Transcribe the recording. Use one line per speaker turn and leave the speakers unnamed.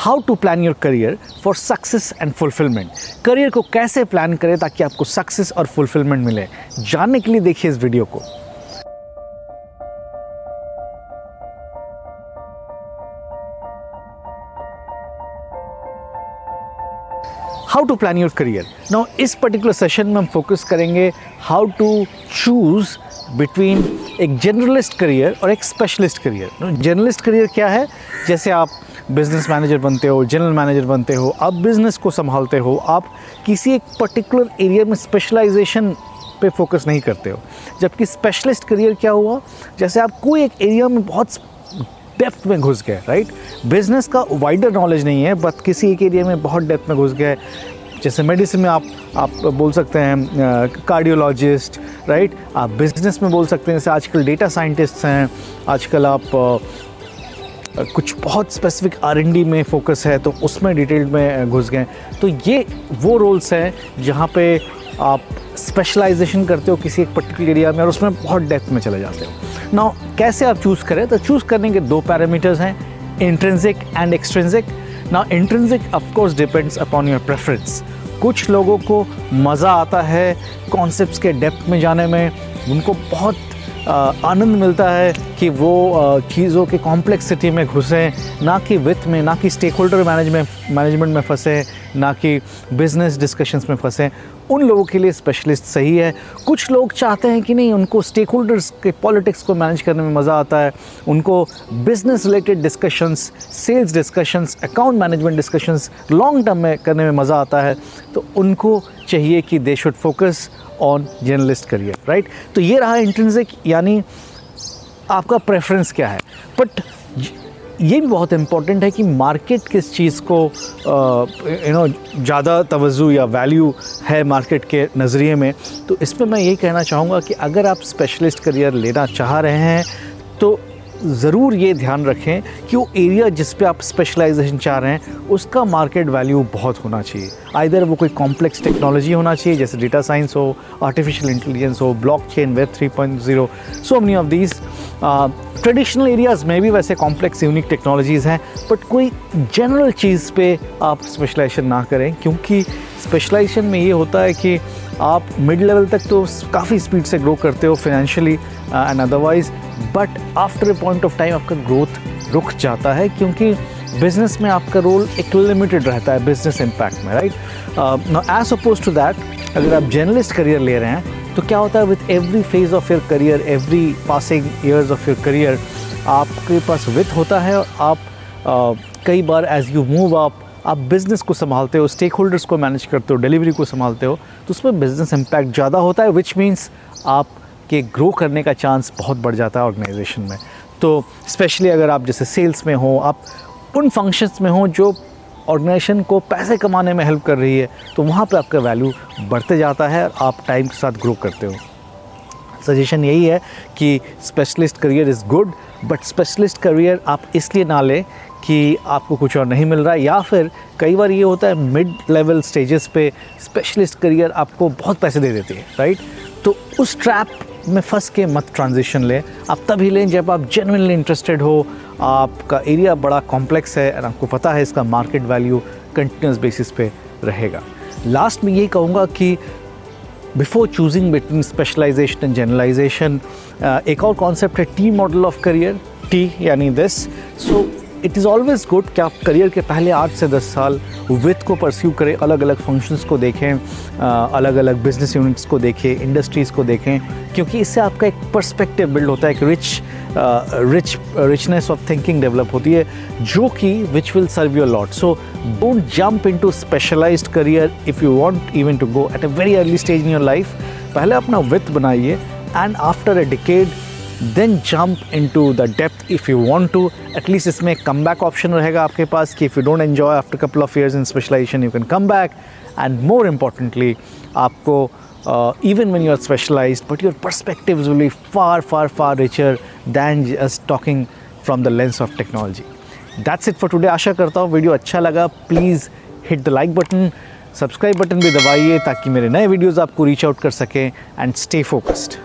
How to plan your career for success and fulfilment. Career को कैसे plan करें ताकि आपको सक्सेस और फुलफिलमेंट मिले, जानने के लिए देखिए इस वीडियो को। How to plan your career. Now इस पर्टिकुलर सेशन में हम फोकस करेंगे हाउ टू चूज़ बिटवीन एक जनरलिस्ट करियर और एक स्पेशलिस्ट करियर। जनरलिस्ट करियर क्या है? जैसे आप बिजनेस मैनेजर बनते हो, जनरल मैनेजर बनते हो, आप बिजनेस को संभालते हो, आप किसी एक पर्टिकुलर एरिया में स्पेशलाइजेशन पे फोकस नहीं करते हो। जबकि स्पेशलिस्ट करियर क्या हुआ? जैसे आप कोई एक एरिया में बहुत डेप्थ में घुस गए, राइट? बिजनेस का वाइडर नॉलेज नहीं है, बट किसी एक एरिया में बहुत डेप्थ में घुस गए। जैसे मेडिसिन में आप बोल सकते हैं कार्डियोलॉजिस्ट, राइट? आप बिजनेस में बोल सकते हैं, जैसे आजकल डेटा साइंटिस्ट हैं, आजकल आप कुछ बहुत स्पेसिफिक R&D में फोकस है तो उसमें डिटेल में घुस गए। तो ये वो रोल्स हैं जहाँ पे आप स्पेशलाइजेशन करते हो किसी एक पर्टिकुलर एरिया में और उसमें बहुत डेप्थ में चले जाते हो। नाउ कैसे आप चूज़ करें? तो चूज़ करने के दो पैरामीटर्स हैं, intrinsic and extrinsic. Now intrinsic of course depends upon your preference. कुछ लोगों को मज़ा आता है कॉन्सेप्ट्स के डेप्थ में जाने में, उनको बहुत आनंद मिलता है कि वो चीज़ों के कॉम्प्लेक्सिटी में घुसें, ना कि वित्त में, ना कि स्टेक होल्डर मैनेजमेंट में फंसे, ना कि बिजनेस डिस्कशंस में फंसे। उन लोगों के लिए स्पेशलिस्ट सही है। कुछ लोग चाहते हैं कि नहीं, उनको स्टेक होल्डर्स के पॉलिटिक्स को मैनेज करने में मज़ा आता है, उनको business related discussions, sales discussions, account management discussions long term में करने में मज़ा आता है, तो उनको चाहिए कि they should focus on journalist career, right? तो ये रहा इंट्रिंसिक, यानी आपका प्रेफरेंस क्या है। बट ये भी बहुत इम्पॉर्टेंट है कि मार्केट किस चीज़ को ज़्यादा तवज्जो या वैल्यू है मार्केट के नज़रिए में। तो इसमें मैं यही कहना चाहूँगा कि अगर आप स्पेशलिस्ट करियर लेना चाह रहे हैं तो ज़रूर ये ध्यान रखें कि वो एरिया जिस पे आप स्पेशलाइजेशन चाह रहे हैं उसका मार्केट वैल्यू बहुत होना चाहिए। आइदर वो कोई कॉम्प्लेक्स टेक्नोलॉजी होना चाहिए, जैसे डेटा साइंस हो, आर्टिफिशियल इंटेलिजेंस हो, blockchain, web 3.0, so many of these. Traditional areas में भी वैसे कॉम्प्लेक्स यूनिक टेक्नोलॉजीज़ हैं, बट कोई जनरल चीज़ पे आप स्पेशलाइजेशन ना करें, क्योंकि स्पेशलाइजेशन में ये होता है कि आप मिड लेवल तक तो काफ़ी स्पीड से ग्रो करते हो financially and otherwise, but after a point of time आपका ग्रोथ रुक जाता है, क्योंकि बिजनेस में आपका रोल एक लिमिटेड रहता है बिजनेस इम्पैक्ट में, right? Now as oppose to that, अगर आप जर्नलिस्ट करियर ले रहे हैं तो क्या होता है, with every phase of your career, every passing years of your career, आपके पास विथ होता है और आप कई बार एज यू मूव आप बिज़नेस को संभालते हो, स्टेक होल्डर्स को मैनेज करते हो, डिलीवरी को संभालते हो, तो उसमें बिज़नेस इम्पैक्ट ज़्यादा होता है, विच मीन्स आपके ग्रो करने का चांस बहुत बढ़ जाता है ऑर्गेनाइजेशन में। तो स्पेशली अगर आप जैसे सेल्स में हो, आप उन फंक्शंस में हो जो ऑर्गेनाइजेशन को पैसे कमाने में हेल्प कर रही है, तो वहाँ पे आपका वैल्यू बढ़ते जाता है और आप टाइम के साथ ग्रो करते हो। सजेशन यही है कि specialist career is good, but specialist career आप इसलिए ना लें कि आपको कुछ और नहीं मिल रहा है, या फिर कई बार ये होता है मिड लेवल स्टेजेस पे स्पेशलिस्ट करियर आपको बहुत पैसे दे देती है, राइट? तो उस ट्रैप में फंस के मत ट्रांजिशन लें। आप तभी लें जब आप जेन्युइनली इंटरेस्टेड हो, आपका एरिया बड़ा कॉम्प्लेक्स है और आपको पता है इसका मार्केट वैल्यू कंटिन्यूस बेसिस पे रहेगा। लास्ट में यही कहूँगा कि before choosing between specialisation and generalisation, एक और कॉन्सेप्ट है T model of career, T यानी this. So it is always good कि आप करियर के पहले 8 से 10 साल विथ को परस्यू करें, अलग अलग फंक्शंस को देखें, अलग अलग बिजनेस यूनिट्स को देखें, इंडस्ट्रीज़ को देखें, क्योंकि इससे आपका एक पर्सपेक्टिव बिल्ड होता है, एक richness ऑफ थिंकिंग डेवलप होती है, जो कि which will serve your lot. So don't jump into specialised career if you want even to go at a very early stage in your life. पहले अपना width बनाइए and after a decade then jump into the depth if you want to. At least इसमें एक come back option रहेगा आपके पास कि if you don't enjoy after couple of years in specialisation, you can come back. And more importantly, आपको even when you are specialized, but your perspectives will be far richer than just talking from the lens of technology. That's it for today. आशा करता हूँ video अच्छा लगा। Please hit the like button, subscribe button भी दबाइए ताकि मेरे नए videos आपको रीच आउट कर सकें। And stay focused.